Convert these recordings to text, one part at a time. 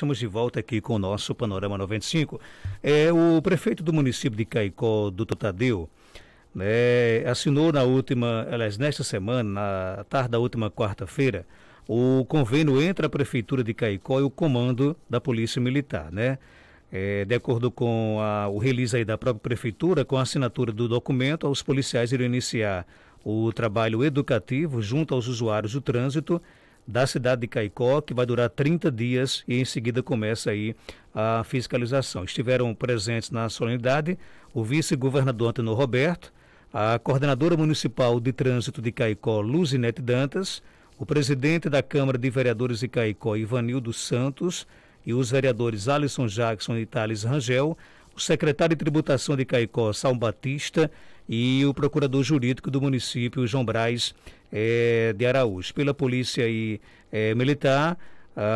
Estamos de volta aqui com o nosso Panorama 95. O prefeito do município de Caicó, Dr. Tadeu, assinou nesta semana, na tarde da última quarta-feira, o convênio entre a Prefeitura de Caicó e o comando da Polícia Militar, né? De acordo com o release aí da própria Prefeitura, com a assinatura do documento, os policiais irão iniciar o trabalho educativo junto aos usuários do trânsito da cidade de Caicó, que vai durar 30 dias e em seguida começa aí a fiscalização. Estiveram presentes na solenidade o vice-governador Antônio Roberto, a coordenadora municipal de trânsito de Caicó, Luzinete Dantas, o presidente da Câmara de Vereadores de Caicó, Ivanildo Santos, e os vereadores Alisson Jackson e Thales Rangel, o secretário de Tributação de Caicó, Sal Batista, e o procurador jurídico do município, João Braz de Araújo. Pela Polícia Militar,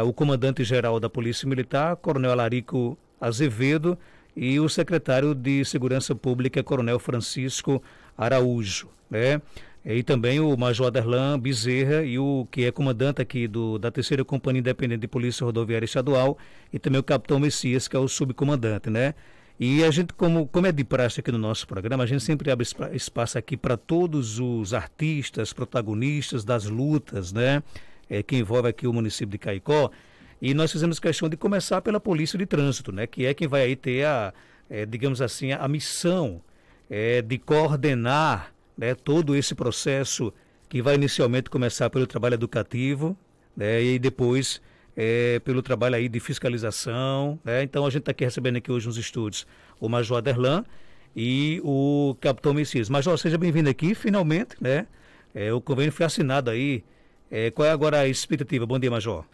o comandante-geral da Polícia Militar, Coronel Alarico Azevedo, e o secretário de Segurança Pública, Coronel Francisco Araújo, né? E também o Major Aderlan Bezerra, e o que é comandante aqui da 3ª Companhia Independente de Polícia Rodoviária Estadual, e também o Capitão Messias, que é o subcomandante, né? E a gente, como é de praxe aqui no nosso programa, a gente sempre abre espaço aqui para todos os artistas, protagonistas das lutas, né? Que envolve aqui o município de Caicó. E nós fizemos questão de começar pela Polícia de Trânsito, né? Que é quem vai aí ter digamos assim, a missão de coordenar, né, todo esse processo que vai inicialmente começar pelo trabalho educativo, né? E depois pelo trabalho aí de fiscalização, né? Então a gente está aqui recebendo aqui hoje nos estúdios o Major Aderlan e o Capitão Messias. Major, seja bem-vindo aqui, finalmente, né? O convênio foi assinado aí. Qual é agora a expectativa? Bom dia, Major.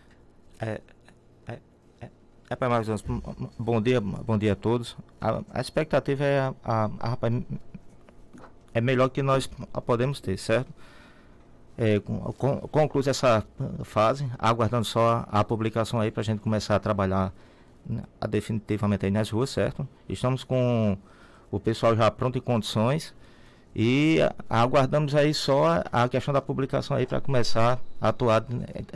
Para mais bom dia a todos. A expectativa é melhor que nós podemos ter, certo? Conclui essa fase, aguardando só a publicação aí para a gente começar a trabalhar definitivamente aí nas ruas, certo? Estamos com o pessoal já pronto em condições e aguardamos aí só a questão da publicação aí para começar a atuar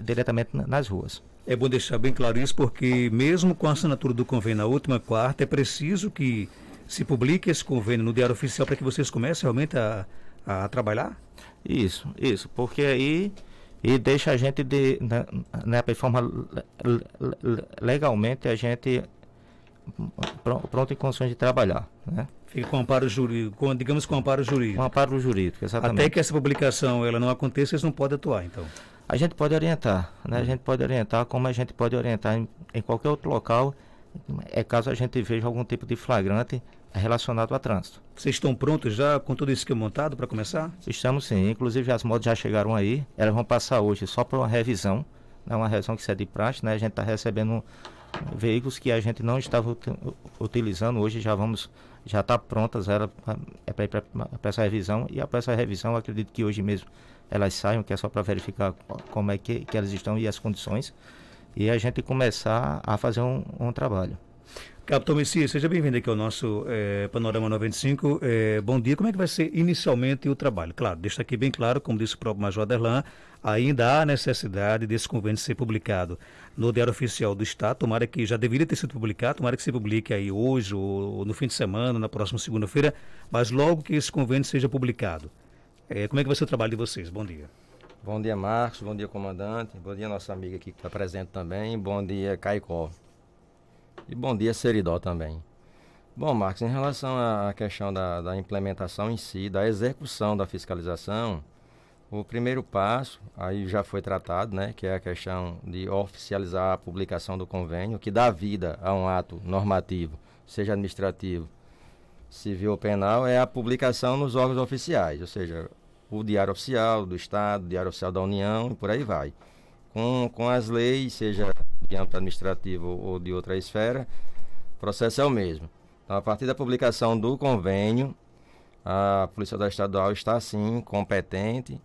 diretamente nas ruas. É bom deixar bem claro isso, porque mesmo com a assinatura do convênio na última quarta, é preciso que se publique esse convênio no Diário Oficial para que vocês comecem realmente a trabalhar? Isso, porque aí deixa a gente de forma legalmente a gente pronto em condições de trabalhar, né? Fica com amparo jurídico, digamos com amparo jurídico. Com amparo jurídico, exatamente. Até que essa publicação ela não aconteça, vocês não podem atuar, então? A gente pode orientar, né? A gente pode orientar como a gente pode orientar em qualquer outro local, caso a gente veja algum tipo de flagrante relacionado a trânsito. Vocês estão prontos já com todo isso que é montado para começar? Estamos sim, inclusive as motos já chegaram aí, elas vão passar hoje só para uma revisão, né? Uma revisão que se é de praxe, né? A gente está recebendo veículos que a gente não estava utilizando, hoje já está prontas para essa revisão, e para essa revisão eu acredito que hoje mesmo elas saiam, que é só para verificar como é que elas estão e as condições, e a gente começar a fazer um trabalho. Capitão Messias, seja bem-vindo aqui ao nosso Panorama 95. Bom dia. Como é que vai ser inicialmente o trabalho? Claro, deixa aqui bem claro, como disse o próprio Major Aderlan, ainda há necessidade desse convênio ser publicado no Diário Oficial do Estado. Tomara que já deveria ter sido publicado, tomara que se publique aí hoje ou no fim de semana, na próxima segunda-feira, mas logo que esse convênio seja publicado. Como é que vai ser o trabalho de vocês? Bom dia. Bom dia, Marcos. Bom dia, comandante. Bom dia, nossa amiga aqui que está presente também. Bom dia, Caicó. E bom dia, Seridó também. Bom, Marcos, em relação à questão da implementação em si, da execução da fiscalização, o primeiro passo, aí já foi tratado, né, que é a questão de oficializar a publicação do convênio, que dá vida a um ato normativo, seja administrativo, civil ou penal, é a publicação nos órgãos oficiais, ou seja, o Diário Oficial do Estado, Diário Oficial da União e por aí vai. Com as leis, seja de âmbito administrativo ou de outra esfera, o processo é o mesmo. Então, a partir da publicação do convênio, a Polícia Estadual está, sim, competente,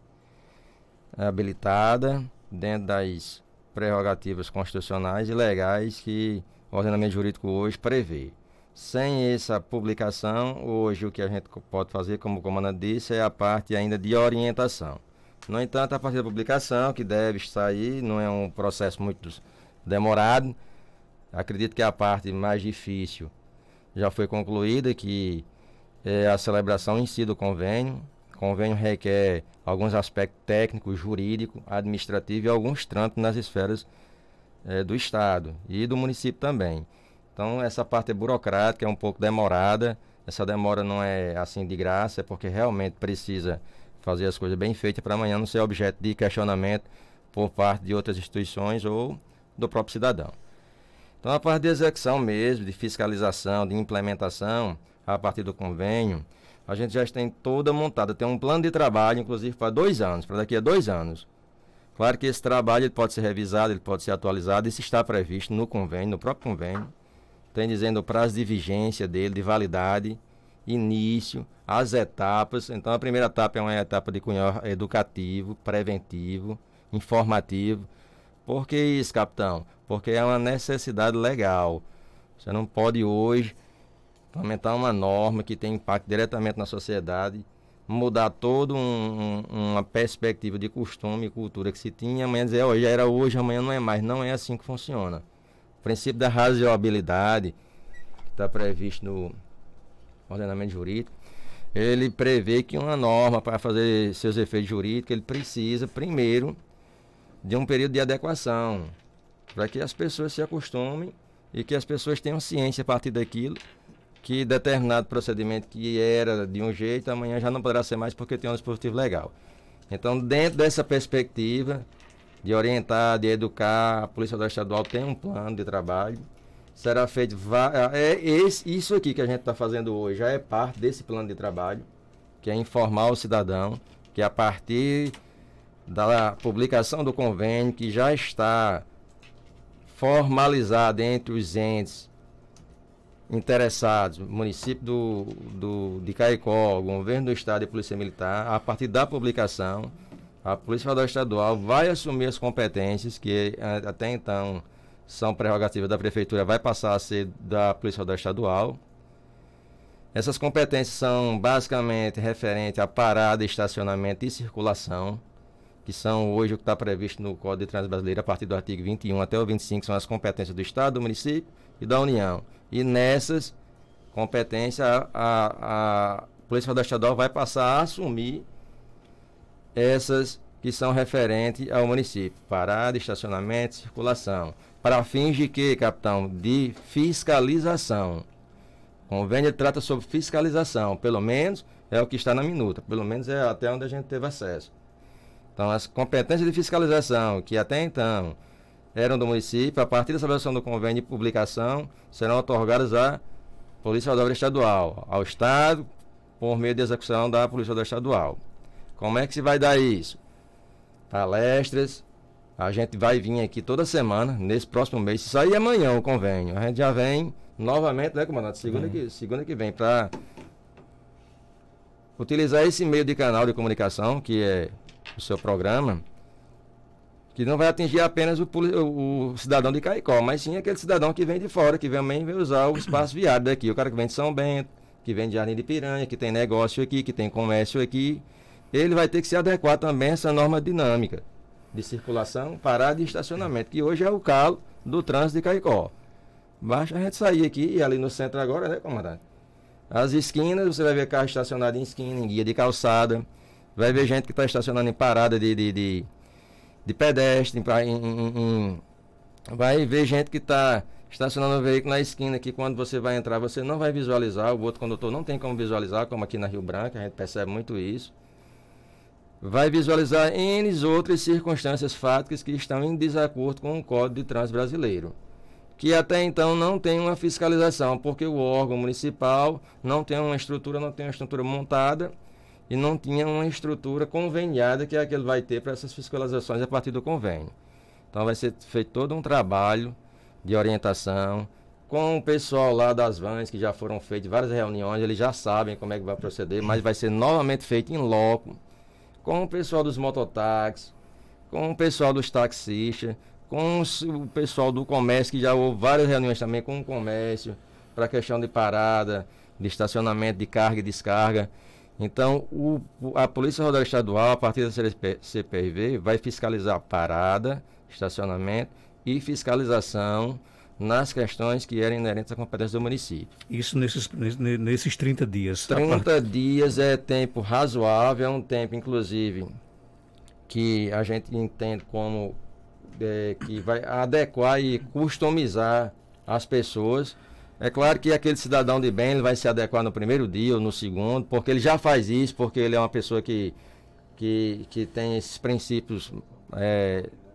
habilitada, dentro das prerrogativas constitucionais e legais que o ordenamento jurídico hoje prevê. Sem essa publicação, hoje o que a gente pode fazer, como o comandante disse, é a parte ainda de orientação. No entanto, a partir da publicação, que deve sair, não é um processo muito demorado, Acredito que a parte mais difícil já foi concluída, que é a celebração em si do convênio. O convênio requer alguns aspectos técnicos, jurídicos, administrativos e alguns trâmites nas esferas do Estado e do município também. Então, essa parte é burocrática, é um pouco demorada. Essa demora não é assim de graça, é porque realmente precisa fazer as coisas bem feitas para amanhã não ser objeto de questionamento por parte de outras instituições ou do próprio cidadão. Então, a parte de execução mesmo, de fiscalização, de implementação, a partir do convênio, a gente já tem toda montada. Tem um plano de trabalho, inclusive, para 2 anos, para daqui a 2 anos. Claro que esse trabalho ele pode ser revisado, ele pode ser atualizado, isso está previsto no convênio, no próprio convênio. Tem dizendo o prazo de vigência dele, de validade, início, as etapas. Então, a primeira etapa é uma etapa de cunho educativo, preventivo, informativo. Por que isso, capitão? Porque é uma necessidade legal. Você não pode hoje implementar uma norma que tem impacto diretamente na sociedade, mudar toda uma perspectiva de costume e cultura que se tinha, amanhã dizer, já era hoje, amanhã não é mais. Não é assim que funciona. O princípio da razoabilidade, que está previsto no ordenamento jurídico, ele prevê que uma norma, para fazer seus efeitos jurídicos, ele precisa, primeiro, de um período de adequação, para que as pessoas se acostumem e que as pessoas tenham ciência a partir daquilo, que determinado procedimento que era de um jeito, amanhã já não poderá ser mais porque tem um dispositivo legal. Então, dentro dessa perspectiva de orientar, de educar, a Polícia Federal Estadual tem um plano de trabalho, será feito, isso aqui que a gente está fazendo hoje já é parte desse plano de trabalho, que é informar o cidadão, que a partir da publicação do convênio, que já está formalizado entre os entes interessados, município de Caicó, governo do Estado e Polícia Militar, a partir da publicação, a Polícia Federal Estadual vai assumir as competências que até então são prerrogativas da Prefeitura, vai passar a ser da Polícia Federal Estadual. Essas competências são basicamente referentes a parada, estacionamento e circulação, que são hoje o que está previsto no Código de Trânsito Brasileiro, a partir do artigo 21 até o 25, são as competências do Estado, do município e da União. E nessas competências, a Polícia Federal Estadual vai passar a assumir essas que são referentes ao município. Parada, estacionamento, circulação. Para fins de quê, capitão? De fiscalização. O convênio trata sobre fiscalização. Pelo menos é o que está na minuta. Pelo menos é até onde a gente teve acesso. Então, as competências de fiscalização, que até então eram do município, a partir da celebração do convênio e publicação, serão otorgadas à Polícia Rodoviária Estadual, ao Estado, por meio de execução da Polícia Rodoviária Estadual. Como é que se vai dar isso? Palestras, a gente vai vir aqui toda semana, nesse próximo mês, se sair amanhã o convênio, a gente já vem novamente, né, comandante? Segunda que vem, para utilizar esse meio de canal de comunicação, que é o seu programa, que não vai atingir apenas o cidadão de Caicó, mas sim aquele cidadão que vem de fora, que também vai usar o espaço viário daqui. O cara que vem de São Bento, que vem de Jardim de Piranha, que tem negócio aqui, que tem comércio aqui, ele vai ter que se adequar também a essa norma dinâmica de circulação, parada e estacionamento, que hoje é o calo do trânsito de Caicó. Basta a gente sair aqui, e ali no centro agora, né, comandante? As esquinas, você vai ver carro estacionado em esquina, em guia de calçada, vai ver gente que está estacionando em parada de pedestre, vai ver gente que está estacionando o veículo na esquina, que quando você vai entrar, você não vai visualizar, o outro condutor não tem como visualizar, como aqui na Rio Branco, a gente percebe muito isso. Vai visualizar N outras circunstâncias fáticas que estão em desacordo com o Código de Trânsito Brasileiro, que até então não tem uma fiscalização, porque o órgão municipal não tem uma estrutura montada e não tinha uma estrutura conveniada, que é a que ele vai ter para essas fiscalizações a partir do convênio. Então vai ser feito todo um trabalho de orientação com o pessoal lá das vans, que já foram feitas várias reuniões, eles já sabem como é que vai proceder, mas vai ser novamente feito em loco, com o pessoal dos mototáxis, com o pessoal dos taxistas, com o pessoal do comércio, que já houve várias reuniões também com o comércio, para a questão de parada, de estacionamento, de carga e descarga. Então, a Polícia Rodoviária Estadual, a partir da CPRV, vai fiscalizar parada, estacionamento e fiscalização nas questões que eram inerentes à competência do município. Isso nesses 30 dias. 30 dias é tempo razoável, é um tempo, inclusive, que a gente entende como que vai adequar e customizar as pessoas. É claro que aquele cidadão de bem ele vai se adequar no primeiro dia ou no segundo, porque ele já faz isso, porque ele é uma pessoa que tem esses princípios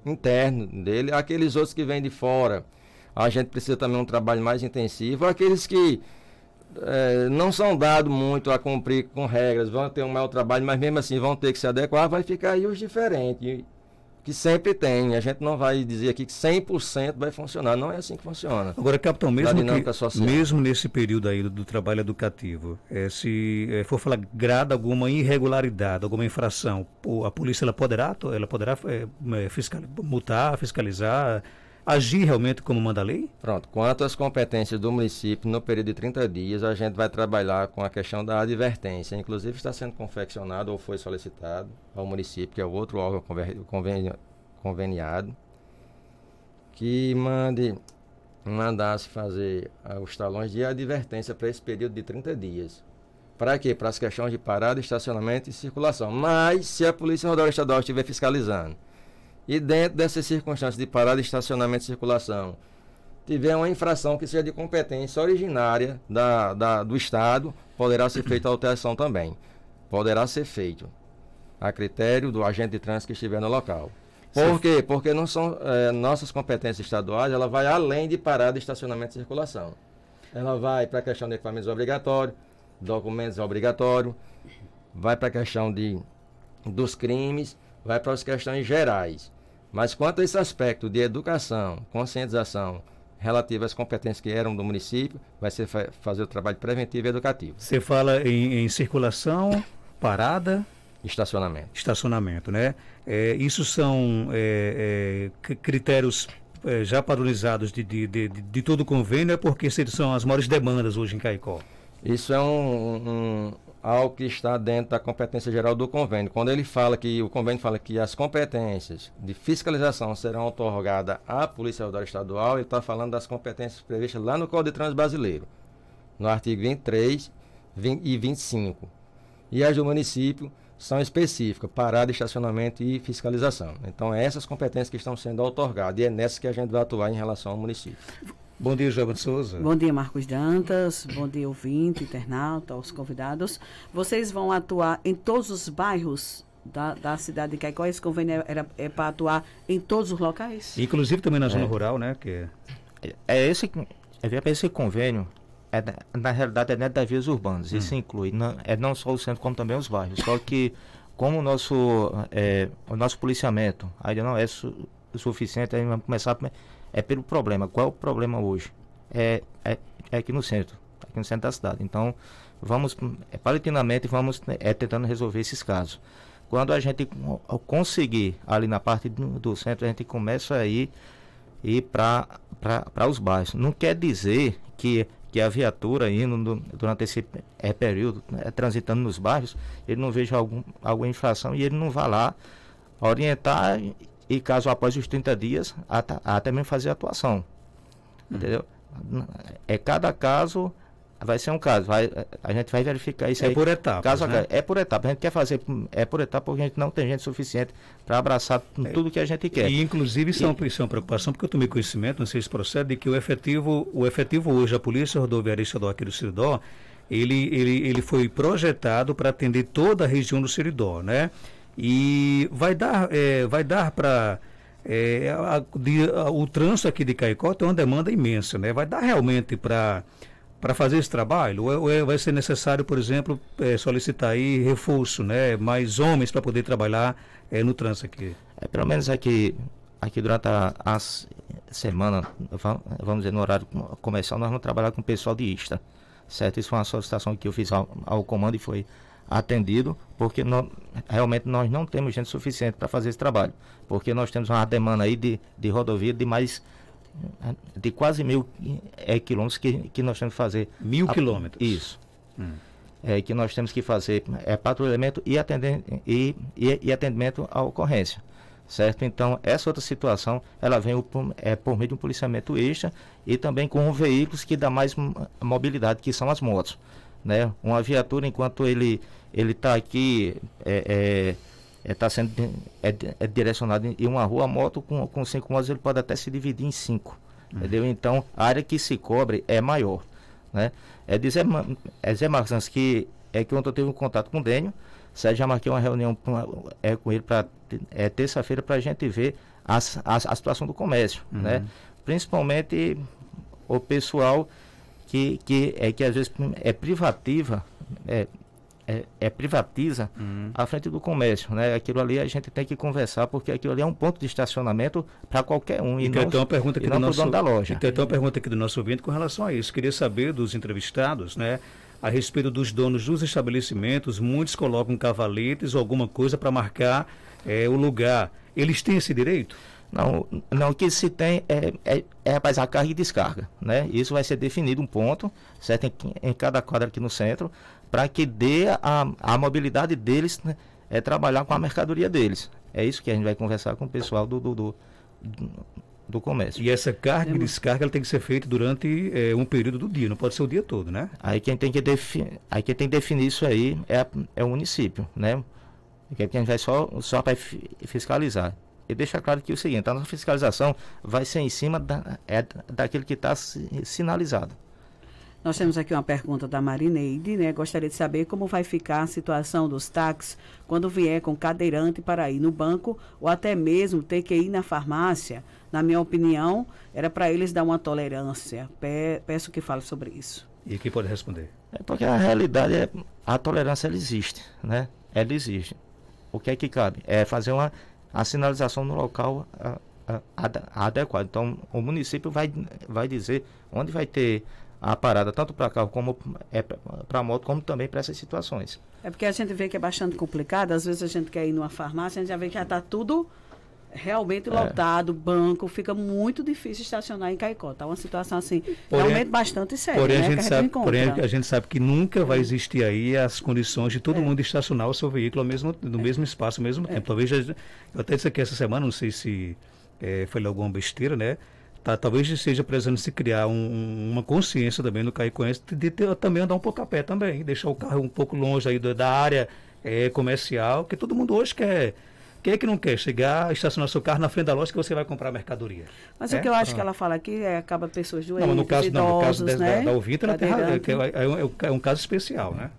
internos dele. Aqueles outros que vêm de fora, a gente precisa também de um trabalho mais intensivo. Aqueles que não são dados muito a cumprir com regras, vão ter um maior trabalho, mas mesmo assim vão ter que se adequar, vai ficar aí os diferentes, que sempre tem. A gente não vai dizer aqui que 100% vai funcionar, não é assim que funciona. Agora, capitão, mesmo nesse período aí do trabalho educativo, se for falar grada alguma irregularidade, alguma infração, a polícia ela poderá multar, fiscalizar, agir realmente como manda a lei? Pronto. Quanto às competências do município, no período de 30 dias, a gente vai trabalhar com a questão da advertência. Inclusive, está sendo confeccionado ou foi solicitado ao município, que é o outro órgão conveniado, que mandasse fazer os talões de advertência para esse período de 30 dias. Para quê? Para as questões de parada, estacionamento e circulação. Mas, se a Polícia Rodoviária Estadual estiver fiscalizando, e dentro dessas circunstâncias de parada, estacionamento e circulação, tiver uma infração que seja de competência originária do Estado, poderá ser feita a alteração também. Poderá ser feito a critério do agente de trânsito que estiver no local. Por quê? Porque não são nossas competências estaduais, ela vai além de parada, estacionamento e circulação. Ela vai para a questão de equipamentos obrigatórios, documentos obrigatórios, vai para a questão dos crimes, vai para as questões gerais. Mas quanto a esse aspecto de educação, conscientização relativa às competências que eram do município, vai ser fazer o trabalho preventivo e educativo. Você fala em circulação, parada... Estacionamento, né? Isso são critérios já padronizados de todo o convênio, porque são as maiores demandas hoje em Caicó. Isso é algo que está dentro da competência geral do convênio. Quando o convênio fala que as competências de fiscalização serão otorgadas à Polícia Rodoviária Estadual, ele está falando das competências previstas lá no Código de Trânsito Brasileiro, no artigo 23 e 25. E as do município são específicas, parada, estacionamento e fiscalização. Então, essas competências que estão sendo otorgadas, e é nessas que a gente vai atuar em relação ao município. Bom dia, Joelma de Souza. Bom dia, Marcos Dantas. Bom dia, ouvinte, internauta, aos convidados. Vocês vão atuar em todos os bairros da cidade de Caicó? Esse convênio é para atuar em todos os locais? Inclusive também na zona rural, né? Esse convênio, na realidade, é dentro das vias urbanas. Isso inclui não só o centro, como também os bairros. Só que, como o nosso policiamento ainda não é suficiente, aí vamos começar pelo problema. Qual é o problema hoje? É aqui no centro da cidade. Então, vamos, paulatinamente, vamos tentando resolver esses casos. Quando a gente conseguir, ali na parte do centro, a gente começa a ir para os bairros. Não quer dizer que a viatura indo durante esse período, transitando nos bairros, ele não veja alguma infração e ele não vá lá orientar e caso após os 30 dias, até mesmo fazer a atuação. Entendeu? Cada caso vai ser um caso. A gente vai verificar isso aí. Por etapas, né? É por etapa. A gente quer fazer por etapa porque a gente não tem gente suficiente para abraçar tudo que a gente quer. E inclusive isso é uma preocupação, porque eu tomei conhecimento, não sei se procede, de que o efetivo hoje, a Polícia Rodoviária Estadual aqui do Seridó, ele foi projetado para atender toda a região do Seridó, né? E vai dar para o trânsito aqui de Caicó tem uma demanda imensa, né? Vai dar realmente para fazer esse trabalho? Ou vai ser necessário, por exemplo, solicitar aí reforço, né? Mais homens para poder trabalhar no trânsito aqui? Pelo menos aqui durante a semana, vamos dizer, no horário comercial, nós vamos trabalhar com o pessoal de Istra, certo? Isso foi uma solicitação que eu fiz ao comando e foi atendido, porque realmente nós não temos gente suficiente para fazer esse trabalho, porque nós temos uma demanda aí de rodovia de quase 1.000 quilômetros que nós temos que fazer. 1.000 quilômetros? Isso. Que nós temos que fazer patrulhamento e atendimento à ocorrência, certo? Então, essa outra situação, ela vem por meio de um policiamento extra e também com veículos que dá mais mobilidade, que são as motos, né? Uma viatura, enquanto ele está aqui, está sendo direcionado em uma rua, a moto com 5 motos, ele pode até se dividir em 5, entendeu? Então, a área que se cobre é maior, né? Dizer, Marcos, que ontem eu tive um contato com o Dênio, já marquei uma reunião com ele para terça-feira para a gente ver a situação do comércio, né? Principalmente o pessoal que às vezes privatiza a frente do comércio, né? Aquilo ali a gente tem que conversar, porque aquilo ali é um ponto de estacionamento para qualquer um e não para o dono da loja. Tem uma pergunta aqui do nosso ouvinte com relação a isso. Queria saber dos entrevistados, né? A respeito dos donos dos estabelecimentos, muitos colocam cavaletes ou alguma coisa para marcar o lugar. Eles têm esse direito? Não, o que se tem rapaz, a carga e descarga, né? Isso vai ser definido um ponto, certo? Em cada quadra aqui no centro, para que dê a mobilidade deles, né? Trabalhar com a mercadoria deles. É isso que a gente vai conversar com o pessoal do comércio. E essa carga e descarga ela tem que ser feita durante um período do dia, não pode ser o dia todo, né? Aí quem tem que definir isso aí é o município, né? Porque a gente vai só para fiscalizar. E deixa claro que é o seguinte, a nossa fiscalização vai ser em cima daquele que está sinalizado. Nós temos aqui uma pergunta da Marineide, né? Gostaria de saber como vai ficar a situação dos táxis quando vier com cadeirante para ir no banco ou até mesmo ter que ir na farmácia. Na minha opinião, era para eles dar uma tolerância. Peço que fale sobre isso. E quem pode responder? Porque a realidade a tolerância ela existe, né? Ela existe. O que é que cabe? É fazer a sinalização no local adequado. Então, o município vai dizer onde vai ter a parada, tanto para carro como para moto, como também para essas situações. É porque a gente vê que é bastante complicado. Às vezes a gente quer ir numa farmácia, a gente já vê que já está tudo realmente lotado, banco, fica muito difícil estacionar em Caicó. Está uma situação assim, realmente bastante séria. Porém, né? a gente sabe que nunca vai existir aí as condições de todo mundo estacionar o seu veículo no mesmo espaço, ao mesmo tempo. Talvez, eu até disse aqui essa semana, não sei se foi alguma besteira, né? Talvez seja precisando se criar uma consciência também no caicoense de também andar um pouco a pé também, deixar o carro um pouco longe aí da área comercial, que todo mundo hoje quer. Quem é que não quer chegar, estacionar seu carro na frente da loja que você vai comprar mercadoria? Mas o que eu acho que ela fala aqui acaba pessoas doentes, no caso né? da ouvinte, ela tem razão, é um caso especial, né?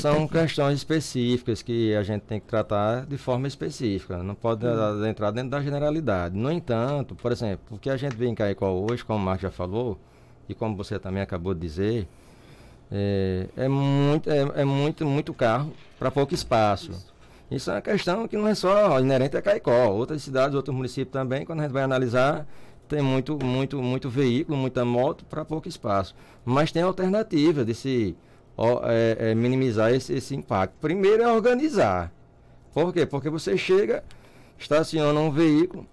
São questões específicas que a gente tem que tratar de forma específica, não pode entrar dentro da generalidade. No entanto, por exemplo, o que a gente vê em Caicó hoje, como o Marcos já falou, e como você também acabou de dizer, é muito carro para pouco espaço. Isso é uma questão que não é só inerente a Caicó, outras cidades, outros municípios também, quando a gente vai analisar, tem muito veículo, muita moto para pouco espaço. Mas tem alternativa de se minimizar esse impacto. Primeiro é organizar. Por quê? Porque você chega, estaciona um veículo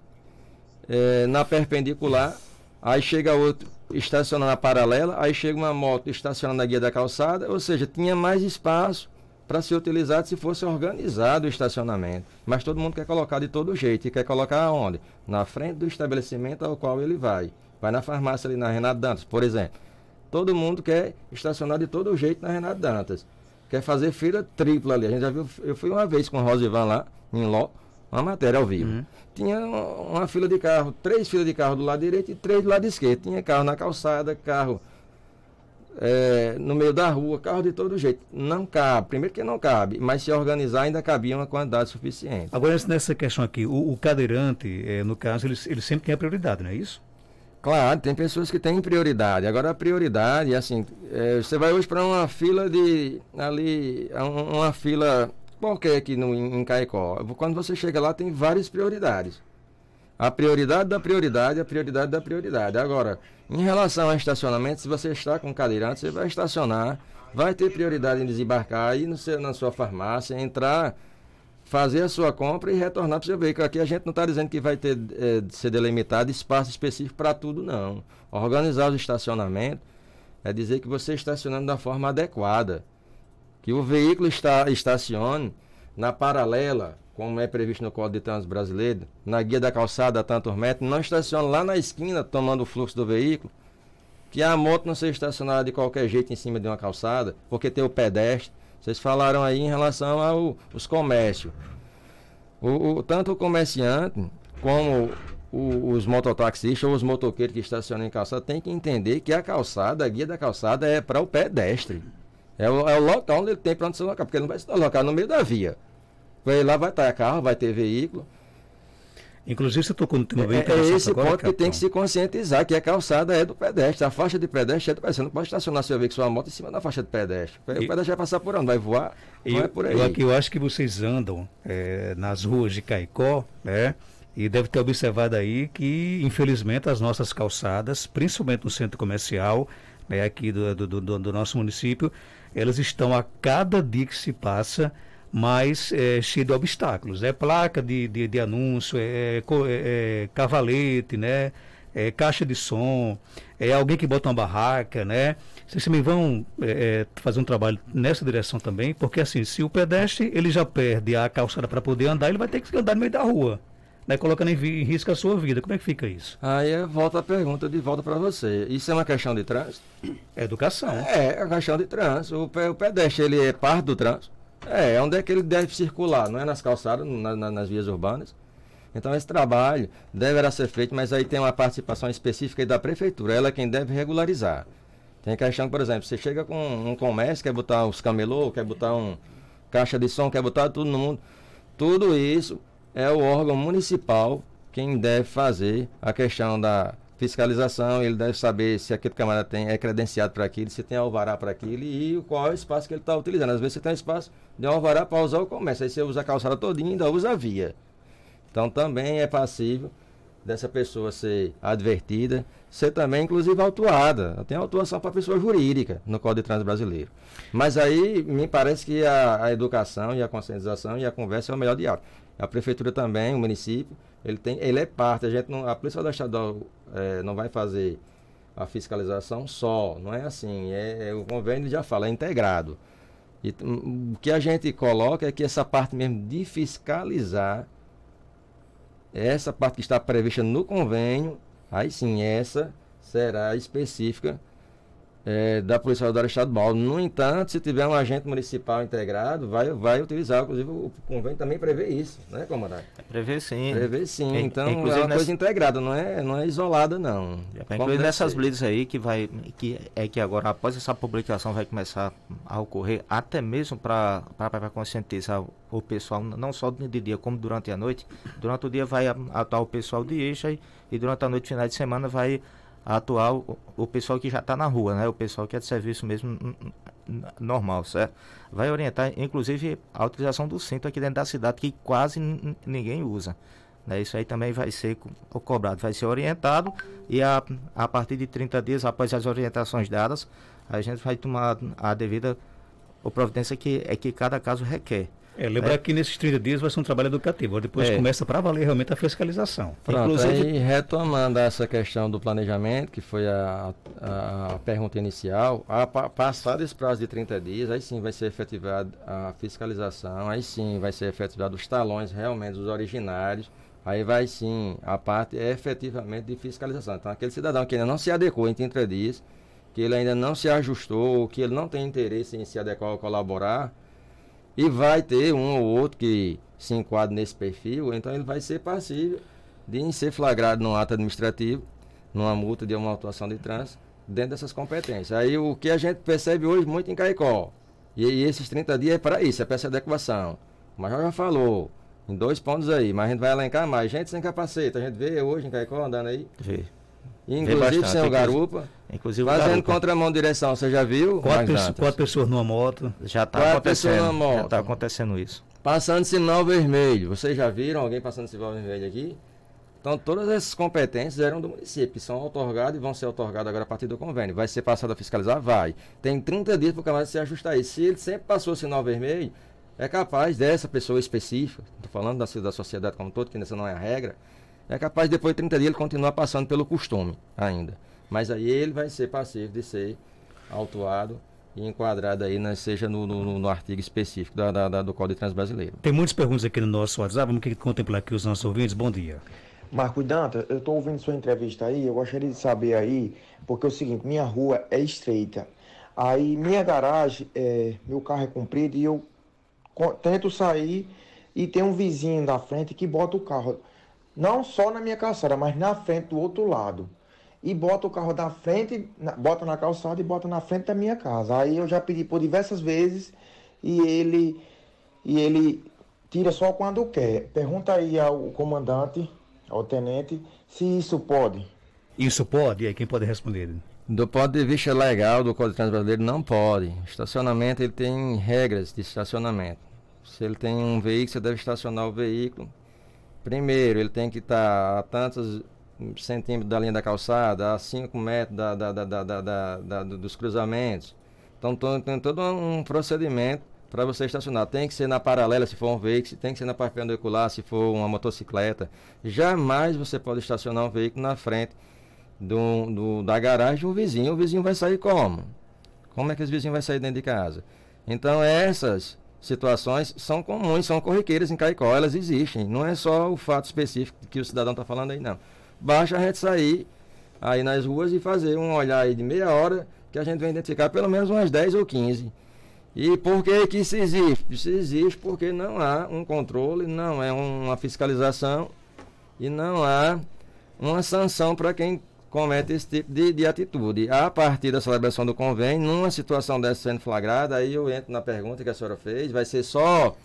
na perpendicular, aí chega outro, estaciona na paralela, aí chega uma moto, estaciona na guia da calçada, ou seja, tinha mais espaço para ser utilizado se fosse organizado o estacionamento. Mas todo mundo quer colocar de todo jeito. E quer colocar onde? Na frente do estabelecimento ao qual ele vai. Vai na farmácia ali na Renato Dantas, por exemplo. Todo mundo quer estacionar de todo jeito na Renato Dantas. Quer fazer fila tripla ali. A gente já viu, eu fui uma vez com o Rosivan lá, em Ló, uma matéria ao vivo. Tinha uma fila de carro, 3 filas de carro do lado direito e 3 do lado esquerdo. Tinha carro na calçada, carro no meio da rua, carro de todo jeito. Não cabe, primeiro que não cabe, mas se organizar ainda cabia uma quantidade suficiente. Agora, nessa questão aqui, o cadeirante, no caso, ele sempre tem a prioridade, não é isso? Claro, tem pessoas que têm prioridade. Agora a prioridade, assim, você vai hoje para uma fila uma fila qualquer aqui em Caicó. Quando você chega lá, tem várias prioridades. A prioridade da prioridade, a prioridade da prioridade. Agora, em relação ao estacionamento, se você está com cadeirante, você vai estacionar, vai ter prioridade em desembarcar, ir na sua farmácia, entrar, fazer a sua compra e retornar para o seu veículo. Aqui a gente não está dizendo que vai ter ser delimitado espaço específico para tudo, não. Organizar o estacionamento é dizer que você está estacionando da forma adequada. Que o veículo estacione na paralela como é previsto no Código de Trânsito Brasileiro, na guia da calçada a tantos metros, não estaciona lá na esquina tomando o fluxo do veículo, que a moto não seja estacionada de qualquer jeito em cima de uma calçada, porque tem o pedestre. Vocês falaram aí em relação aos comércios. Tanto o comerciante como os mototaxistas ou os motoqueiros que estacionam em calçada têm que entender que a calçada, a guia da calçada é para o pedestre. É o local onde ele tem para onde se alocar, porque ele não vai se alocar no meio da via. Lá vai estar carro, vai ter veículo. Inclusive, você tocou no tema bem É interessante esse agora, ponto que tem que se conscientizar, que a calçada é do pedestre. A faixa de pedestre é do pedestre. Você não pode estacionar seu veículo, sua moto em cima da faixa de pedestre. O pedestre vai passar por onde? Vai voar? Não é por aí. Eu acho que vocês andam nas ruas de Caicó, né? E deve ter observado aí que, infelizmente, as nossas calçadas, principalmente no centro comercial, né, aqui do nosso município, elas estão a cada dia que se passa mais cheio de obstáculos. É placa de anúncio, cavalete, né? Caixa de som, alguém que bota uma barraca, né? Vocês também vão fazer um trabalho nessa direção também, porque assim, se o pedestre ele já perde a calçada para poder andar, ele vai ter que andar no meio da rua, né? Colocando em risco a sua vida. Como é que fica isso? Aí volta a pergunta de volta para você. Isso é uma questão de trânsito? Educação. É uma questão de trânsito. O pedestre ele é parte do trânsito. Onde é que ele deve circular? Não é nas calçadas, nas vias urbanas. Então esse trabalho deverá ser feito, mas aí tem uma participação específica aí da prefeitura. Ela é quem deve regularizar. Tem questão, por exemplo, você chega com um comércio, quer botar os camelô, quer botar um caixa de som, quer botar tudo no mundo. Tudo isso é o órgão municipal quem deve fazer a questão da fiscalização. Ele deve saber se aquele camarada é credenciado para aquilo, se tem alvará para aquilo e qual é o espaço que ele está utilizando. Às vezes você tem um espaço de alvará para usar o comércio, aí você usa a calçada todinha e ainda usa a via. Então também é passível dessa pessoa ser advertida, ser também inclusive autuada. Tem autuação para pessoa jurídica no Código de Trânsito Brasileiro. Mas aí me parece que a educação e a conscientização e a conversa é o melhor diálogo. A prefeitura também, o município, ele é parte. A Polícia Rodoviária Estadual não vai fazer a fiscalização só, não é assim. O convênio já fala, é integrado. E o que a gente coloca é que essa parte mesmo de fiscalizar, essa parte que está prevista no convênio, aí sim, essa será específica da Polícia Rodoviária Estadual. No entanto, se tiver um agente municipal integrado, vai utilizar, inclusive o convênio também prevê isso, né, comandante? Prevê sim. Prevê sim, então é uma coisa integrada, não é isolada não. Inclusive nessas blitz aí que agora após essa publicação vai começar a ocorrer, até mesmo para conscientizar o pessoal, não só de dia como durante a noite. Durante o dia vai atuar o pessoal de Eixa e durante a noite, final de semana, vai atuar o pessoal que já está na rua, né? O pessoal que é de serviço mesmo normal, certo? Vai orientar, inclusive, a utilização do cinto aqui dentro da cidade, que quase ninguém usa, né? Isso aí também vai ser cobrado, vai ser orientado e a partir de 30 dias, após as orientações dadas, a gente vai tomar a devida providência que cada caso requer. Lembrar que nesses 30 dias vai ser um trabalho educativo, depois começa para valer realmente a fiscalização. Pronto, inclusive, aí, retomando essa questão do planejamento, que foi a pergunta inicial, passado esse prazo de 30 dias, aí sim vai ser efetivada a fiscalização, aí sim vai ser efetivado os talões realmente, os originários, aí vai sim a parte efetivamente de fiscalização. Então aquele cidadão que ainda não se adequou em 30 dias, que ele ainda não se ajustou, que ele não tem interesse em se adequar ou colaborar, e vai ter um ou outro que se enquadra nesse perfil, então ele vai ser passível de ser flagrado num ato administrativo, numa multa de uma autuação de trânsito, dentro dessas competências. Aí o que a gente percebe hoje muito em Caicó, e esses 30 dias é para isso, é para essa adequação. O Major já falou, em 2 pontos aí, mas a gente vai elencar mais. Gente sem capacete, a gente vê hoje em Caicó andando aí. Vê. Inclusive sem o garupa. Inclusive fazendo contramão de direção, você já viu? 4 pessoas numa moto. Já está acontecendo. Já está acontecendo isso. Passando sinal vermelho. Vocês já viram alguém passando sinal vermelho aqui? Então todas essas competências eram do município, que são outorgadas e vão ser outorgadas agora a partir do convênio. Vai ser passado a fiscalizar? Vai. Tem 30 dias para o camarada se ajustar aí. Se ele sempre passou sinal vermelho, é capaz dessa pessoa específica, estou falando da sociedade como um todo, que essa não é a regra, é capaz depois de 30 dias ele continuar passando pelo costume ainda. Mas aí ele vai ser passivo de ser autuado e enquadrado aí, né, seja no artigo específico do Código de Trânsito Brasileiro. Tem muitas perguntas aqui no nosso WhatsApp, vamos contemplar aqui os nossos ouvintes. Bom dia. Marco Dantas, eu estou ouvindo sua entrevista aí, eu gostaria de saber aí, porque é o seguinte, minha rua é estreita, aí minha garagem, meu carro é comprido e eu tento sair e tem um vizinho da frente que bota o carro, não só na minha calçada, mas na frente do outro lado. E bota o carro da frente, bota na calçada e bota na frente da minha casa. Aí eu já pedi por diversas vezes e ele tira só quando quer. Pergunta aí ao comandante, ao tenente, se isso pode. Isso pode? E aí quem pode responder? Do ponto de vista legal do Código de Trânsito Brasileiro, não pode. Estacionamento, ele tem regras de estacionamento. Se ele tem um veículo, você deve estacionar o veículo. Primeiro, ele tem que estar a tantos centímetros da linha da calçada, a 5 metros dos cruzamentos. Então tem todo um procedimento para você estacionar. Tem que ser na paralela se for um veículo, tem que ser na perpendicular se for uma motocicleta. Jamais você pode estacionar um veículo na frente da garagem de um vizinho. O vizinho vai sair como? Como é que os vizinhos vão sair dentro de casa? Então essas situações são comuns, são corriqueiras em Caicó, elas existem. Não é só o fato específico que o cidadão está falando aí, não. Basta a gente sair aí nas ruas e fazer um olhar aí de meia hora, que a gente vai identificar pelo menos umas 10 ou 15. E por que que isso existe? Isso existe porque não há um controle, não é uma fiscalização e não há uma sanção para quem comete esse tipo de atitude. A partir da celebração do convênio, numa situação dessa sendo flagrada, aí eu entro na pergunta que a senhora fez, vai ser só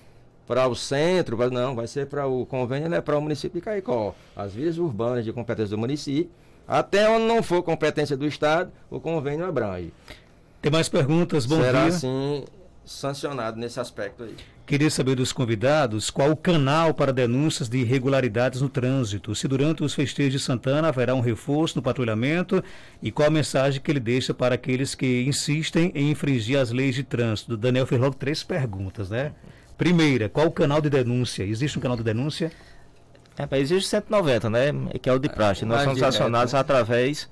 para o centro? Não, vai ser para o convênio, é para o município de Caicó. As vias urbanas de competência do município, até onde não for competência do Estado, o convênio abrange. Tem mais perguntas? Bom Será dia. assim sancionado nesse aspecto aí. Queria saber dos convidados qual o canal para denúncias de irregularidades no trânsito. Se durante os festejos de Santana haverá um reforço no patrulhamento e qual a mensagem que ele deixa para aqueles que insistem em infringir as leis de trânsito. O Daniel fez logo 3 perguntas, né? Primeira, qual o canal de denúncia? Existe um canal de denúncia? Existe 190, né? Que é o de praxe. Nós somos acionados através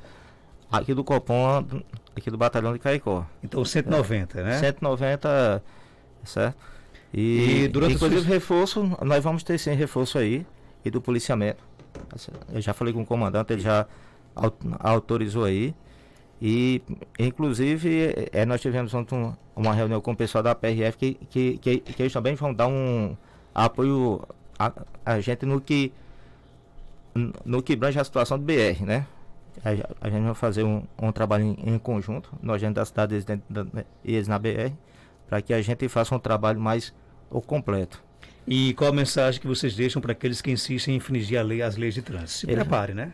aqui do Copom, aqui do Batalhão de Caicó. Então 190, né? 190, certo? E durante inclusive reforço, nós vamos ter sim reforço aí, e do policiamento. Eu já falei com o comandante, ele já autorizou aí. E inclusive nós tivemos ontem uma reunião com o pessoal da PRF que eles também vão dar um apoio a gente no que abrange a situação do BR, né? A gente vai fazer um trabalho em conjunto, nós dentro da cidade e eles na BR, para que a gente faça um trabalho mais completo. E qual a mensagem que vocês deixam para aqueles que insistem em infringir as leis de trânsito? Se prepare, né?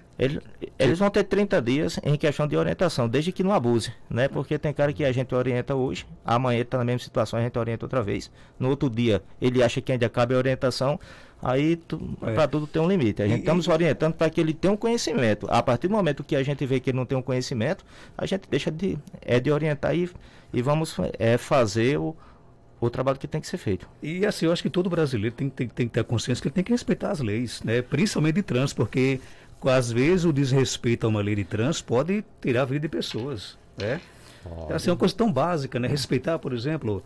Eles vão ter 30 dias em questão de orientação, desde que não abuse, né? Porque tem cara que a gente orienta hoje, amanhã está na mesma situação, a gente orienta outra vez. No outro dia, ele acha que ainda cabe a orientação, aí para tudo tem um limite. A gente estamos orientando para que ele tenha um conhecimento. A partir do momento que a gente vê que ele não tem um conhecimento, a gente deixa de orientar e vamos fazer o trabalho que tem que ser feito. E assim, eu acho que todo brasileiro tem que ter a consciência que ele tem que respeitar as leis, né? Principalmente de trânsito, porque às vezes o desrespeito a uma lei de trânsito pode tirar a vida de pessoas, né? Assim, é uma coisa tão básica, né? Respeitar, por exemplo,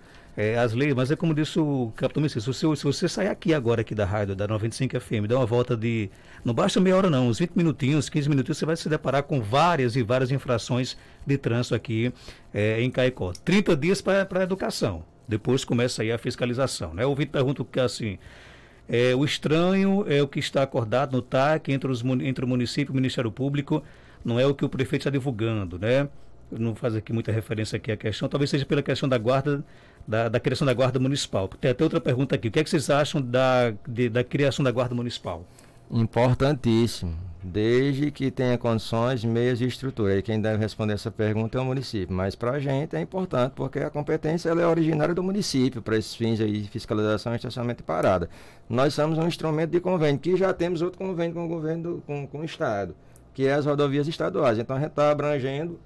as leis, mas é como disse o capitão Messias, se você sair aqui agora aqui da rádio, da 95 FM, dar uma volta não basta meia hora não, uns 20 minutinhos, 15 minutinhos, você vai se deparar com várias e várias infrações de trânsito aqui em Caicó. 30 dias para a educação. Depois começa aí a fiscalização, né? O Vitor pergunta que assim, o estranho é o que está acordado no TAC entre o município e o Ministério Público, não é o que o prefeito está divulgando, né? Eu não faço aqui muita referência aqui à questão, talvez seja pela questão da guarda, da criação da guarda municipal. Tem até outra pergunta aqui, o que é que vocês acham da criação da guarda municipal? Importantíssimo, desde que tenha condições, meios e estrutura. E quem deve responder essa pergunta é o município, mas para a gente é importante, porque a competência ela é originária do município, para esses fins aí de fiscalização, estacionamento e parada. Nós somos um instrumento de convênio, que já temos outro convênio com o governo, com o Estado, que é as rodovias estaduais. Então a gente está abrangendo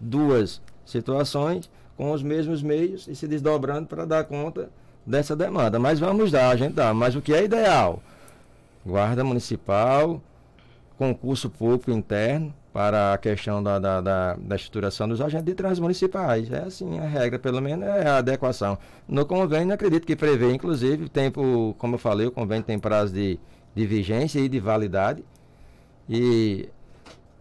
2 situações com os mesmos meios e se desdobrando para dar conta dessa demanda. Mas vamos dar, a gente dá. Mas o que é ideal? Guarda municipal, concurso público interno, para a questão da estruturação dos agentes de trânsito municipais. É assim, a regra, pelo menos, é a adequação. No convênio, acredito que prevê, inclusive, tempo, como eu falei, o convênio tem prazo de vigência e de validade, e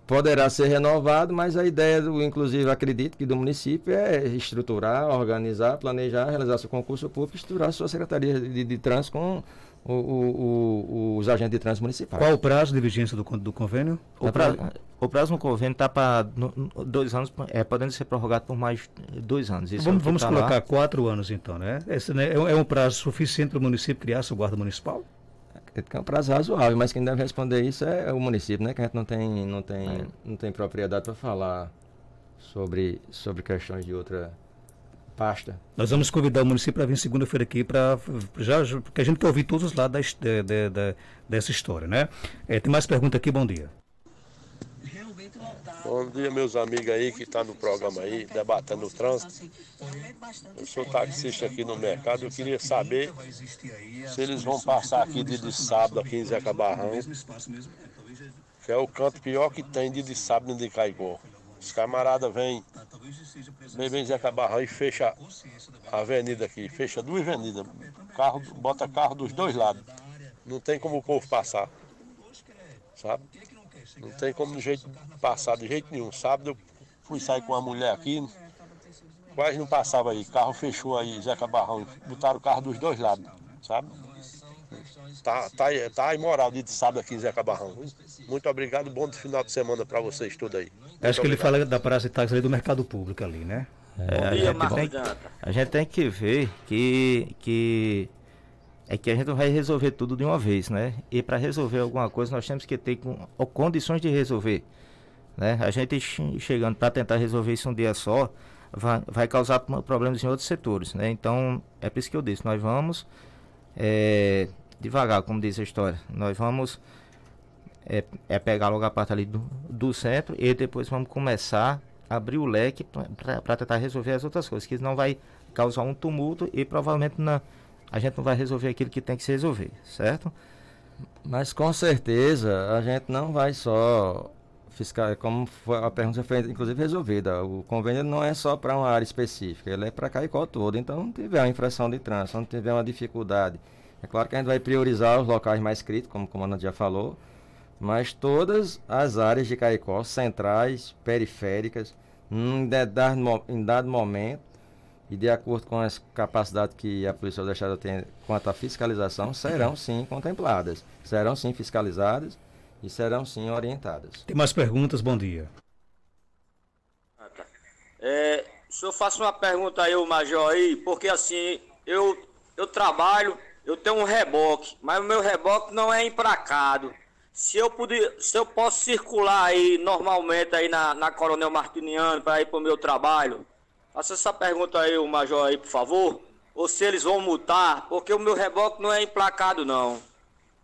poderá ser renovado, mas a ideia, inclusive, acredito que do município é estruturar, organizar, planejar, realizar seu concurso público, estruturar sua secretaria de trânsito com os agentes de trânsito municipais. Qual o prazo de vigência do convênio? O prazo no convênio está para 2 anos, podendo ser prorrogado por mais 2 anos. Isso Vamos colocar lá. 4 anos, então, né? Esse, né, é um prazo suficiente para o município criar sua guarda municipal? Acredito que é um prazo razoável, mas quem deve responder isso é o município, né? Que a gente não tem propriedade para falar sobre questões de outra pasta. Nós vamos convidar o município para vir segunda-feira aqui, porque a gente quer ouvir todos os lados dessa história, né? Tem mais pergunta aqui, bom dia. Bom dia, meus amigos aí que estão no programa aí, debatendo o trânsito. Eu sou taxista aqui no mercado, eu queria saber se eles vão passar aqui dia de sábado aqui em Zeca Barrão, que é o canto pior que tem dia de sábado de Caicó. Os camaradas vêm em Zeca Barrão e fecha a avenida aqui, fecha 2 avenidas, bota carro dos 2 lados. Não tem como o povo passar, sabe? Não tem como passar de jeito nenhum. Sábado eu fui sair com uma mulher aqui, quase não passava aí. Carro fechou aí, Zeca Barrão, botaram o carro dos 2 lados, sabe? Tá imoral dia de sábado aqui em Zeca Barrão. Muito obrigado, bom final de semana para vocês tudo aí. Acho que ele fala da praça de táxi ali do mercado público ali, né? A gente tem que ver que a gente não vai resolver tudo de uma vez, né? E para resolver alguma coisa nós temos que ter condições de resolver, né? A gente chegando para tentar resolver isso um dia só vai causar problemas em outros setores, né? Então é por isso que eu disse, nós vamos devagar, como diz a história, nós vamos pegar logo a parte ali do centro e depois vamos começar a abrir o leque para tentar resolver as outras coisas, que não vai causar um tumulto e provavelmente a gente não vai resolver aquilo que tem que se resolver, certo? Mas com certeza a gente não vai só fiscal, como foi a pergunta foi inclusive resolvida. O convênio não é só para uma área específica, ele é para Caicó todo. Então, não tiver uma infração de trânsito, não tiver uma dificuldade, é claro que a gente vai priorizar os locais mais críticos, como o comandante já falou, mas todas as áreas de Caicó, centrais, periféricas, em dado momento, e de acordo com as capacidades que a Polícia do Estado tem quanto à fiscalização, serão sim contempladas, serão sim fiscalizadas e serão sim orientadas. Tem mais perguntas? Bom dia. O senhor faça uma pergunta aí, o Major, aí, porque assim, eu trabalho, eu tenho um reboque, mas o meu reboque não é emplacado. Se eu posso circular aí normalmente aí na Coronel Martiniano para ir para o meu trabalho, faça essa pergunta aí, o Major, aí, por favor. Ou se eles vão multar, porque o meu reboque não é emplacado, não.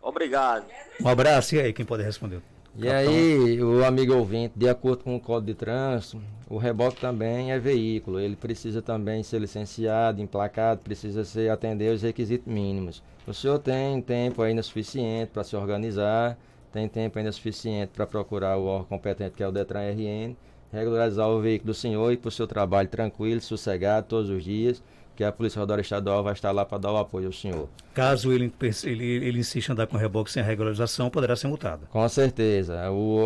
Obrigado. Um abraço, e aí, quem pode responder? E aí, o amigo ouvinte, de acordo com o Código de Trânsito, o reboque também é veículo. Ele precisa também ser licenciado, emplacado, precisa atender os requisitos mínimos. O senhor tem tempo ainda suficiente para se organizar, tem tempo ainda suficiente para procurar o órgão competente, que é o Detran RN, regularizar o veículo do senhor e para o seu trabalho tranquilo, sossegado, todos os dias, que a Polícia Rodoviária Estadual vai estar lá para dar o apoio ao senhor. Caso ele insista em andar com reboque sem regularização, poderá ser multado. Com certeza.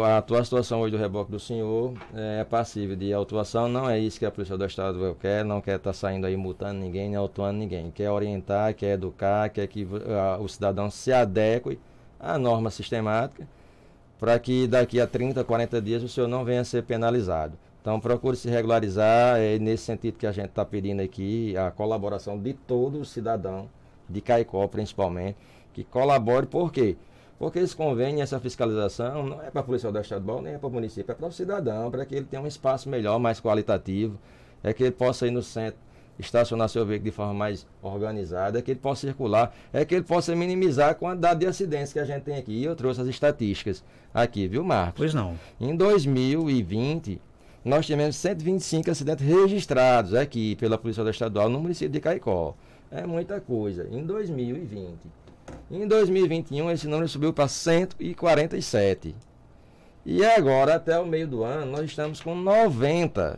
A atual situação hoje do reboque do senhor é passível de autuação, não é isso que a Polícia do Estado quer, não quer estar saindo aí multando ninguém, nem autuando ninguém. Quer orientar, quer educar, quer que o cidadão se adeque à norma sistemática, para que daqui a 30, 40 dias o senhor não venha a ser penalizado. Então procure se regularizar, é nesse sentido que a gente está pedindo aqui, a colaboração de todo cidadão, de Caicó principalmente, que colabore. Por quê? Porque esse convênio, essa fiscalização, não é para a Polícia Rodoviária Estadual, nem é para o município, é para o cidadão, para que ele tenha um espaço melhor, mais qualitativo, é que ele possa ir no centro, estacionar seu veículo de forma mais organizada, é que ele possa circular, é que ele possa minimizar a quantidade de acidentes que a gente tem aqui. E eu trouxe as estatísticas aqui, viu, Marcos? Pois não. Em 2020, nós tivemos 125 acidentes registrados aqui pela Polícia Rodoviária Estadual no município de Caicó. É muita coisa. Em 2020. Em 2021, esse número subiu para 147. E agora, até o meio do ano, nós estamos com 90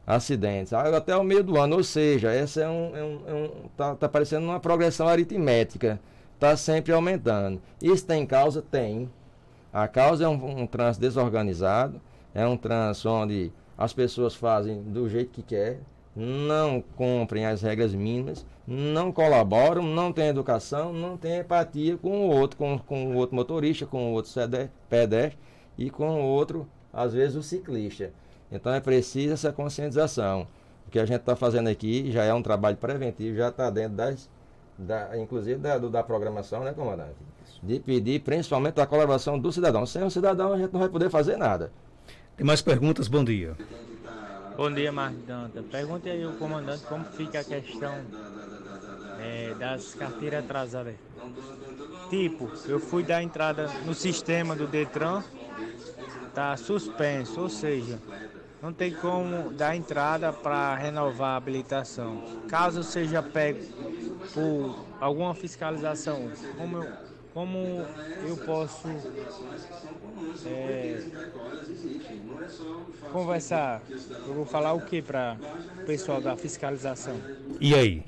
acidentes. Até o meio do ano, ou seja, essa tá parecendo uma progressão aritmética. Está sempre aumentando. Isso tem causa? Tem. A causa é um trânsito desorganizado, é um trânsito onde as pessoas fazem do jeito que quer, não cumprem as regras mínimas, não colaboram, não têm educação, não têm empatia com o outro, com o outro motorista, com o outro pedestre e com o outro, às vezes, o ciclista. Então é preciso essa conscientização. O que a gente está fazendo aqui já é um trabalho preventivo, já está dentro inclusive da programação, né, comandante? De pedir principalmente a colaboração do cidadão. Sem o cidadão a gente não vai poder fazer nada. Tem mais perguntas? Bom dia. Bom dia, Marcos Danta. Pergunte aí ao comandante como fica a questão das carteiras atrasadas. Tipo, eu fui dar entrada no sistema do Detran, tá suspenso, ou seja, não tem como dar entrada para renovar a habilitação. Caso seja pego por alguma fiscalização, como eu posso conversar? Eu vou falar o que para o pessoal da fiscalização? E aí?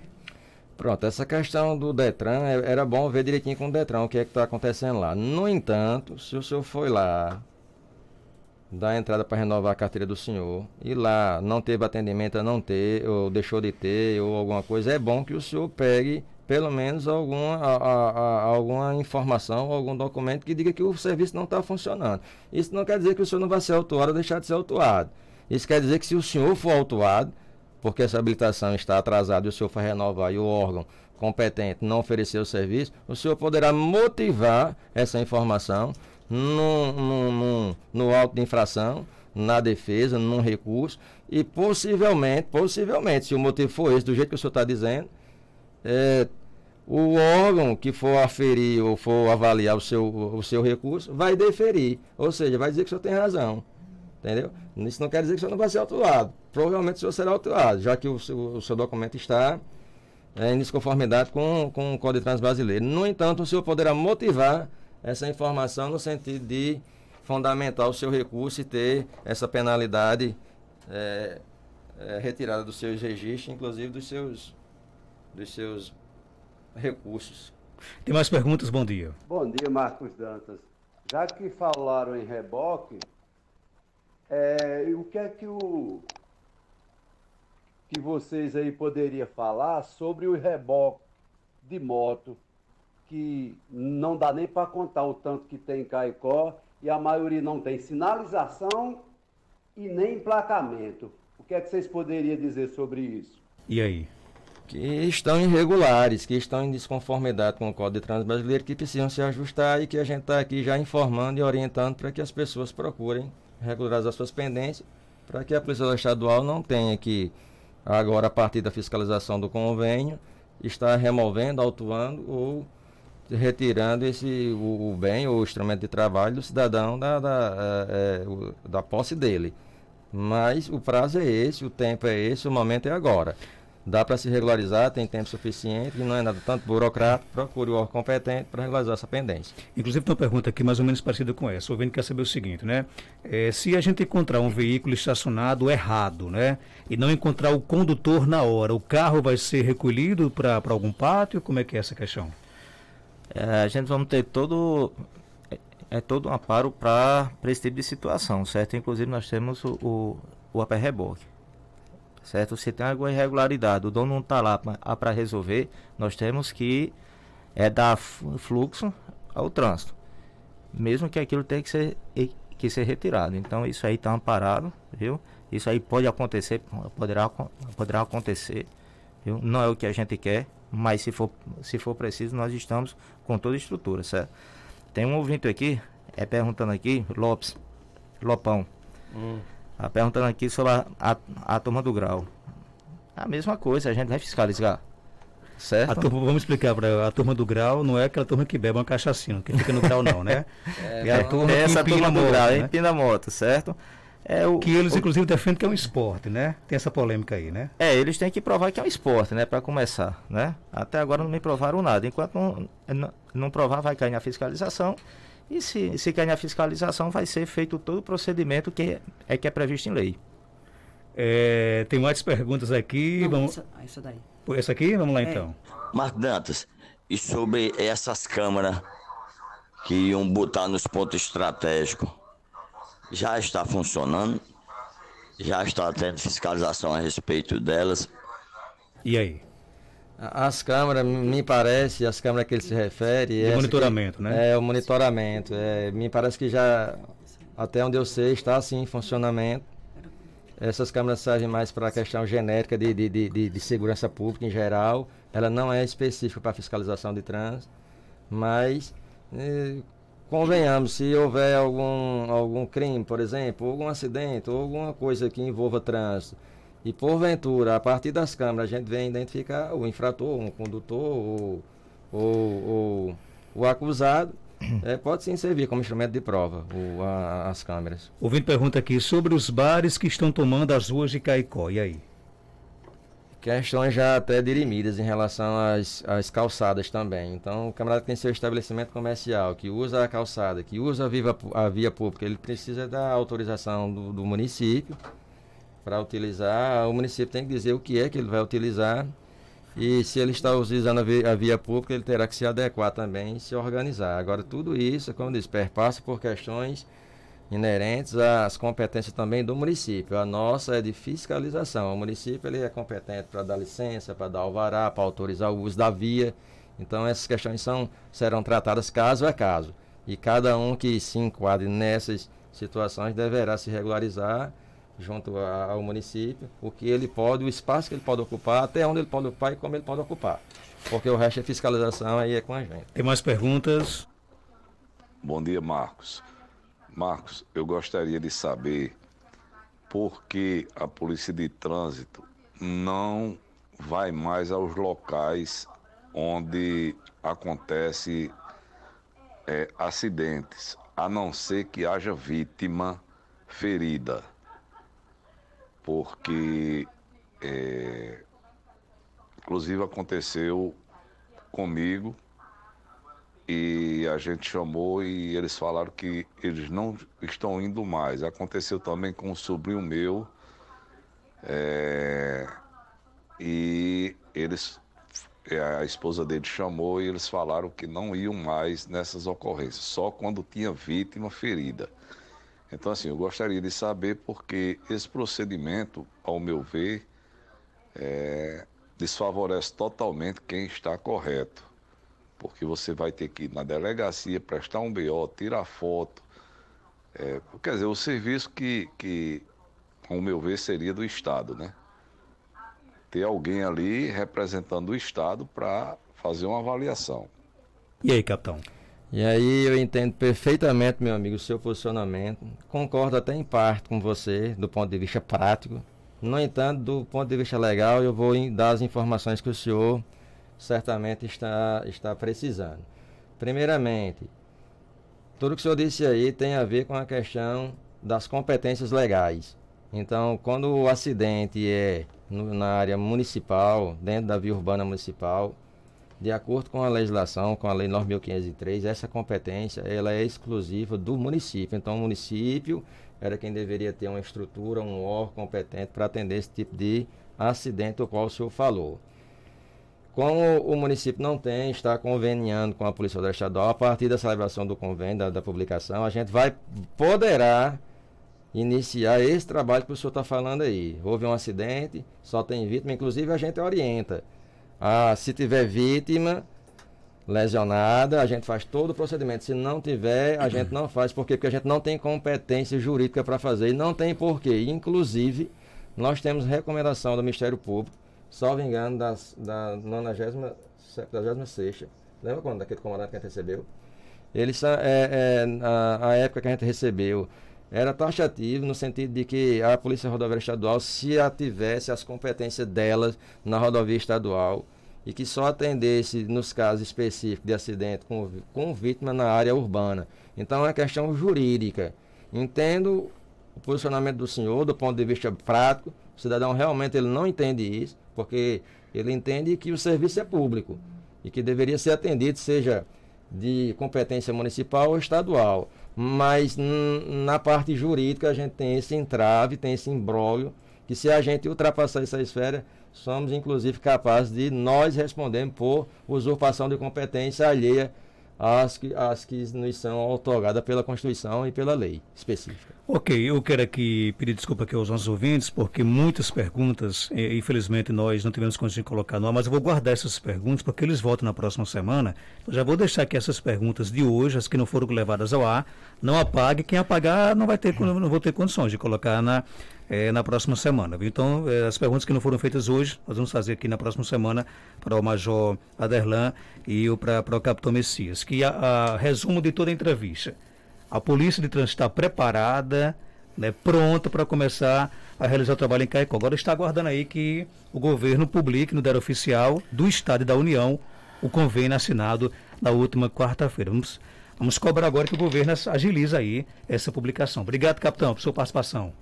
Pronto, essa questão do Detran, era bom ver direitinho com o Detran o que é que está acontecendo lá. No entanto, se o senhor foi lá dar a entrada para renovar a carteira do senhor e lá não teve atendimento a não ter, ou deixou de ter, ou alguma coisa, é bom que o senhor pegue pelo menos alguma informação, algum documento que diga que o serviço não está funcionando. Isso não quer dizer que o senhor não vai ser autuado ou deixar de ser autuado. Isso quer dizer que se o senhor for autuado, porque essa habilitação está atrasada e o senhor for renovar e o órgão competente não oferecer o serviço, o senhor poderá motivar essa informação no auto de infração, na defesa, num recurso, e possivelmente, se o motivo for esse, do jeito que o senhor está dizendo, o órgão que for aferir ou for avaliar o seu recurso vai deferir, ou seja, vai dizer que o senhor tem razão, entendeu? Isso não quer dizer que o senhor não vai ser autuado, provavelmente o senhor será autuado, já que o seu documento está em desconformidade com o Código de Trânsito Brasileiro. No entanto, o senhor poderá motivar essa informação no sentido de fundamentar o seu recurso e ter essa penalidade retirada dos seus registros, inclusive dos seus recursos. Tem mais perguntas? Bom dia. Bom dia, Marcos Dantas. Já que falaram em reboque, o que é que vocês aí poderiam falar sobre o reboque de moto, que não dá nem para contar o tanto que tem em Caicó, e a maioria não tem sinalização e nem emplacamento. O que é que vocês poderiam dizer sobre isso? E aí? Que estão irregulares, que estão em desconformidade com o Código de Trânsito Brasileiro, que precisam se ajustar e que a gente está aqui já informando e orientando para que as pessoas procurem regularizar as suas pendências, para que a Polícia Estadual não tenha que, agora a partir da fiscalização do convênio, estar removendo, autuando ou retirando o bem ou o instrumento de trabalho do cidadão da posse dele. Mas o prazo é esse, o tempo é esse, o momento é agora. Dá para se regularizar, tem tempo suficiente, e não é nada tanto burocrático, procure o órgão competente para regularizar essa pendência. Inclusive tem uma pergunta aqui mais ou menos parecida com essa. O ouvinte quer saber o seguinte, né? Se a gente encontrar um veículo estacionado errado, né? E não encontrar o condutor na hora, o carro vai ser recolhido para algum pátio? Como é que é essa questão? A gente vamos ter todo um amparo para esse tipo de situação, certo? Inclusive nós temos o APR-reboque, certo? Se tem alguma irregularidade, o dono não está lá para resolver, nós temos que dar fluxo ao trânsito, mesmo que aquilo tenha que ser retirado. Então isso aí está amparado, viu? Isso aí pode acontecer, poderá acontecer, viu? Não é o que a gente quer, mas se for preciso, nós estamos com toda a estrutura, certo? Tem um ouvinte aqui, perguntando aqui, Lopão, perguntando aqui sobre a turma do grau. A mesma coisa, a gente vai fiscalizar, certo? Vamos explicar para a turma do grau, não é aquela turma que bebe uma cachaçinha, que fica no grau não, né? É a turma que empina a moto, né? Empina a moto, certo? Que eles, inclusive, defendem que é um esporte, né? Tem essa polêmica aí, né? Eles têm que provar que é um esporte, né? Para começar, né? Até agora não me provaram nada. Enquanto não provar, vai cair na fiscalização E se querem a fiscalização, vai ser feito todo o procedimento que é previsto em lei. Tem mais perguntas aqui. Não, vamos... essa daí. Essa aqui? Vamos lá então. Marcos Dantas, e sobre essas câmeras que iam botar nos pontos estratégicos, já está funcionando? Já está tendo fiscalização a respeito delas? E aí? As câmeras, me parece, as câmeras que ele se refere... O monitoramento, né? É, o monitoramento. Me parece que já, até onde eu sei, está assim em funcionamento. Essas câmeras servem mais para a questão genérica de segurança pública em geral. Ela não é específica para fiscalização de trânsito, mas convenhamos, se houver algum crime, por exemplo, algum acidente, ou alguma coisa que envolva trânsito, e porventura, a partir das câmeras, a gente vem identificar o infrator, o condutor, ou o acusado, pode sim servir como instrumento de prova, as câmeras. O ouvinte pergunta aqui sobre os bares que estão tomando as ruas de Caicó, e aí? Questões já até dirimidas em relação às calçadas também. Então, o camarada que tem seu estabelecimento comercial, que usa a calçada, que usa a via pública, ele precisa da autorização do município para utilizar. O município tem que dizer o que é que ele vai utilizar, e se ele está utilizando a via pública, ele terá que se adequar também e se organizar. Agora, tudo isso, como diz, perpassa por questões inerentes às competências também do município. A nossa é de fiscalização. O município ele é competente para dar licença, para dar alvará, para autorizar o uso da via. Então, essas questões serão tratadas caso a caso. E cada um que se enquadre nessas situações deverá se regularizar junto ao município, o que ele pode, o espaço que ele pode ocupar, até onde ele pode ocupar e como ele pode ocupar. Porque o resto é fiscalização, aí é com a gente. Tem mais perguntas? Bom dia, Marcos. Marcos, eu gostaria de saber por que a Polícia de Trânsito não vai mais aos locais onde acontece acidentes, a não ser que haja vítima ferida. Porque, inclusive, aconteceu comigo e a gente chamou e eles falaram que eles não estão indo mais. Aconteceu também com um sobrinho meu e a esposa dele chamou e eles falaram que não iam mais nessas ocorrências, só quando tinha vítima ferida. Então, assim, eu gostaria de saber porque esse procedimento, ao meu ver, desfavorece totalmente quem está correto. Porque você vai ter que ir na delegacia, prestar um BO, tirar foto. Quer dizer, o serviço que, ao meu ver, seria do Estado, né? Ter alguém ali representando o Estado para fazer uma avaliação. E aí, capitão? E aí eu entendo perfeitamente, meu amigo, o seu posicionamento. Concordo até em parte com você, do ponto de vista prático. No entanto, do ponto de vista legal, eu vou dar as informações que o senhor certamente está precisando. Primeiramente, tudo que o senhor disse aí tem a ver com a questão das competências legais. Então, quando o acidente é na área municipal, dentro da via urbana municipal, de acordo com a legislação, com a Lei 9.503, essa competência ela é exclusiva do município. Então, o município era quem deveria ter uma estrutura, um órgão competente para atender esse tipo de acidente, o qual o senhor falou. Como o município não tem, está conveniando com a Polícia Federal Estadual, a partir da celebração do convênio, da publicação, a gente poderá iniciar esse trabalho que o senhor está falando aí. Houve um acidente, só tem vítima, inclusive a gente orienta. Se tiver vítima lesionada, a gente faz todo o procedimento. Se não tiver, a gente não faz. Por quê? Porque a gente não tem competência jurídica para fazer. E não tem porquê. Inclusive, nós temos recomendação do Ministério Público, salvo engano, da 96ª. Lembra quando? Daquele comandante que a gente recebeu? A época que a gente recebeu era taxativo no sentido de que a Polícia Rodoviária Estadual se ativesse as competências delas na rodovia estadual e que só atendesse nos casos específicos de acidente com vítima na área urbana. Então é uma questão jurídica. Entendo o posicionamento do senhor do ponto de vista prático. O cidadão realmente ele não entende isso, porque ele entende que o serviço é público e que deveria ser atendido, seja de competência municipal ou estadual. Mas na parte jurídica a gente tem esse entrave, tem esse imbróglio, que se a gente ultrapassar essa esfera, somos inclusive capazes de nós respondermos por usurpação de competência alheia às que nos são outorgadas pela Constituição e pela lei específica. Ok, eu quero aqui pedir desculpa aqui aos nossos ouvintes, porque muitas perguntas, infelizmente nós não tivemos condição de colocar no ar, mas eu vou guardar essas perguntas, porque eles voltam na próxima semana. Eu já vou deixar aqui essas perguntas de hoje, as que não foram levadas ao ar, não apague, quem apagar não vou ter condições de colocar na próxima semana. Viu? Então, as perguntas que não foram feitas hoje, nós vamos fazer aqui na próxima semana para o Major Aderlan e para o Capitão Messias, que resumo de toda a entrevista. A Polícia de Trânsito está preparada, né, pronta para começar a realizar o trabalho em Caicó. Agora está aguardando aí que o governo publique no Diário Oficial do Estado e da União o convênio assinado na última quarta-feira. Vamos cobrar agora que o governo agilize aí essa publicação. Obrigado, capitão, por sua participação.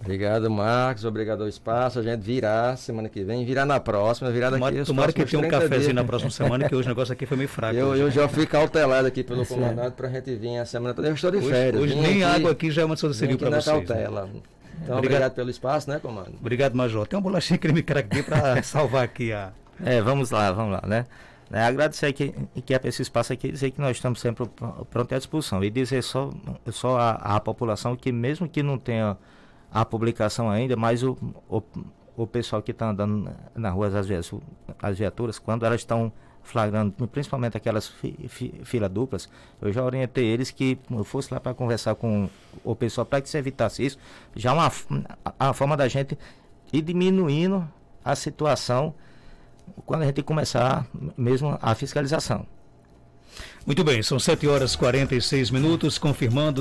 Obrigado, Marcos. Obrigado ao espaço. A gente virá semana que vem, virá na próxima, virá daqui. Tomara que tenha um cafezinho na próxima semana, que hoje o negócio aqui foi meio fraco. Eu já fui cautelado aqui pelo comandante para a gente vir a semana toda. Eu estou de férias. Hoje nem água aqui já é uma solicitaria para vocês. Cautela. Né? Então, obrigado pelo espaço, né, comando? Obrigado, Major. Tem uma bolachinha creme crack aqui para salvar aqui a... Vamos lá, né? Agradecer aqui esse espaço aqui, dizer que nós estamos sempre prontos à disposição e dizer só à população que mesmo que não tenha a publicação ainda, mas o pessoal que está andando na rua, as viaturas, quando elas estão flagrando, principalmente aquelas filas duplas, eu já orientei eles que eu fosse lá para conversar com o pessoal para que se evitasse isso. Já a forma da gente ir diminuindo a situação quando a gente começar mesmo a fiscalização. Muito bem, são 7h46, confirmando